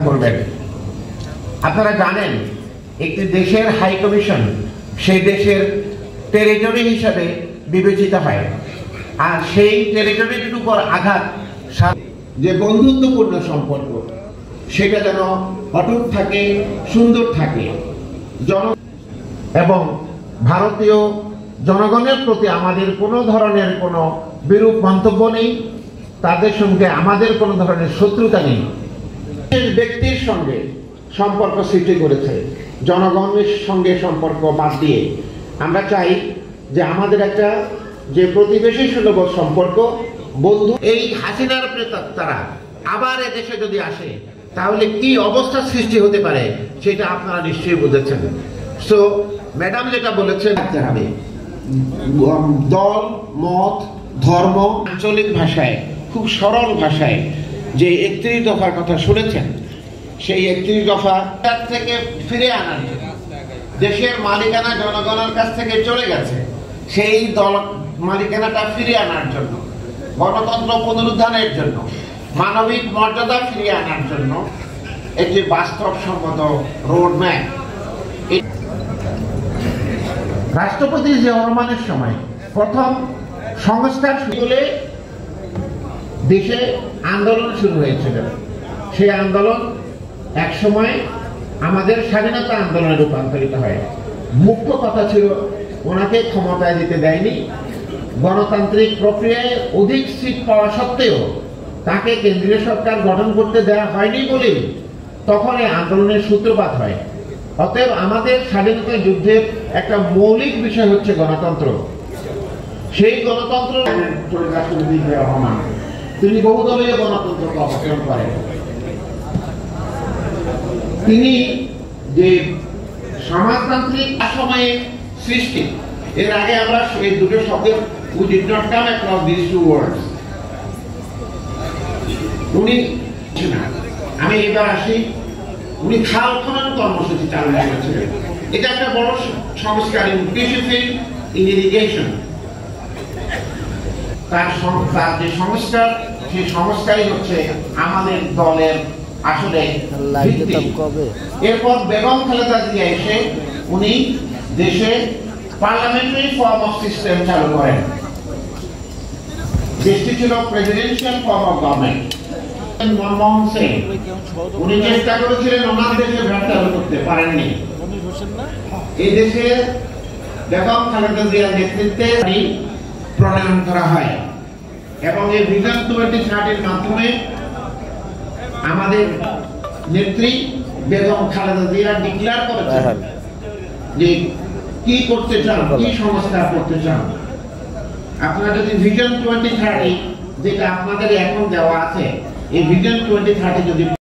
করবেন। আপনারা জানেন একটি দেশের হাই কমিশন সেই দেশের টেরিটরি হিসাবে বিবেচিত হয়, আর সেই টেরিটরির উপর আঘাত যে বন্ধুত্বপূর্ণ সম্পর্ক সেটা যেন অটুট থাকে, সুন্দর থাকে। এবং ভারতীয় জনগণের প্রতি আমাদের কোনো ধরনের কোনো বিরূপ মন্তব্য নেই, তাদের সঙ্গে আমাদের কোনো ধরনের শত্রুতা নেই। ব্যক্তির সঙ্গে সম্পর্ক সৃষ্টি করেছে, জনগণের সঙ্গে সম্পর্ক বাদ দিয়ে আমরা চাই যে আমাদের একটা যে প্রতিবেশী সুলভ সম্পর্ক, বন্ধু। এই হাসিনার প্রেতাত্মারা আবার এদেশে যদি আসে তাহলে কি অবস্থা সৃষ্টি হতে পারে সেটা আপনারা নিশ্চয়ই বুঝেছেন। সো ম্যাডাম যেটা বলেছেন, হবে দল, মত, ধর্ম, আঞ্চলিক ভাষায় খুব সরল ভাষায় যে 31 দফার কথা শুনেছেন, সেই 31 দফা থেকে ফিরে আনার জন্য, দেশের মালিকানা জনগণের কাছ থেকে চলে গেছে, সেই দল মালিকানাটা ফিরিয়ে আনার জন্য, গণতন্ত্র পুনরুদ্ধারের জন্য, মানবিক মর্যাদা ফিরিয়ে আনার জন্য একটি বাস্তবসম্মত রোডম্যাপ। রাষ্ট্রপতি জিয়াউর রহমানের সময় প্রথম সংস্কার শুরু দেশে আন্দোলন শুরু হয়েছিল। সেই আন্দোলন এক সময় আমাদের স্বাধীনতা আন্দোলনে রূপান্তরিত হয়। মুখ্য কথা ছিল ওনাকে ক্ষমতায় দিতে দেয়নি, গণতান্ত্রিক প্রক্রিয়ায় অধিক সিট পাওয়া সত্ত্বেও তাকে কেন্দ্রীয় সরকার গঠন করতে দেওয়া হয়নি বলেই তখন এই আন্দোলনের সূত্রপাত হয়। অতএব আমাদের স্বাধীনতা যুদ্ধের একটা মৌলিক বিষয় হচ্ছে গণতন্ত্র। সেই গণতন্ত্র রহমান তিনি বহুদলীয় গণতন্ত্রকে অপসারণ করেন। তিনি যে সমাজতান্ত্রিক সময়ে সৃষ্টি, এর আগে আমরা এই দুটো শব্দ we did not come across these two words। উনি আমি এবার আসি, উনি খাল খনন কর্মসূচি চালু করেছিলেন। এটা একটা বড় সংস্কার, কৃষি ফিল্ড ইন ইরিগেশন। তার যে সংস্কার, সেই সংস্কারই হচ্ছে আমাদের দলের আসলে ভিত্তি। এরপর বেগম খালেদা জিয়া এসে উনি দেশে পার্লামেন্টারি ফর্ম অফ সিস্টেম চালু করেন। দেশটি ছিল presidential form of government. Manmohan Singh উনি চেষ্টা করেছিলেন ওনার দেশে ভ্যাট চালু করতে পারেননি। এই দেশে বেগম খালেদা জিয়ার নেতৃত্বে প্রণয়ন করা হয় এবং এই ভিশন 2030 মাধ্যমে আমাদের নেত্রী বেগম খালেদা জিয়া ডিক্লেয়ার করেছেন যে কি করতে চান, কি সংস্কার করতে চান। আপনারা যদি ভিশন 2030 যেটা আপনাদের এখন দেওয়া আছে, এই ভিশন 2030 যদি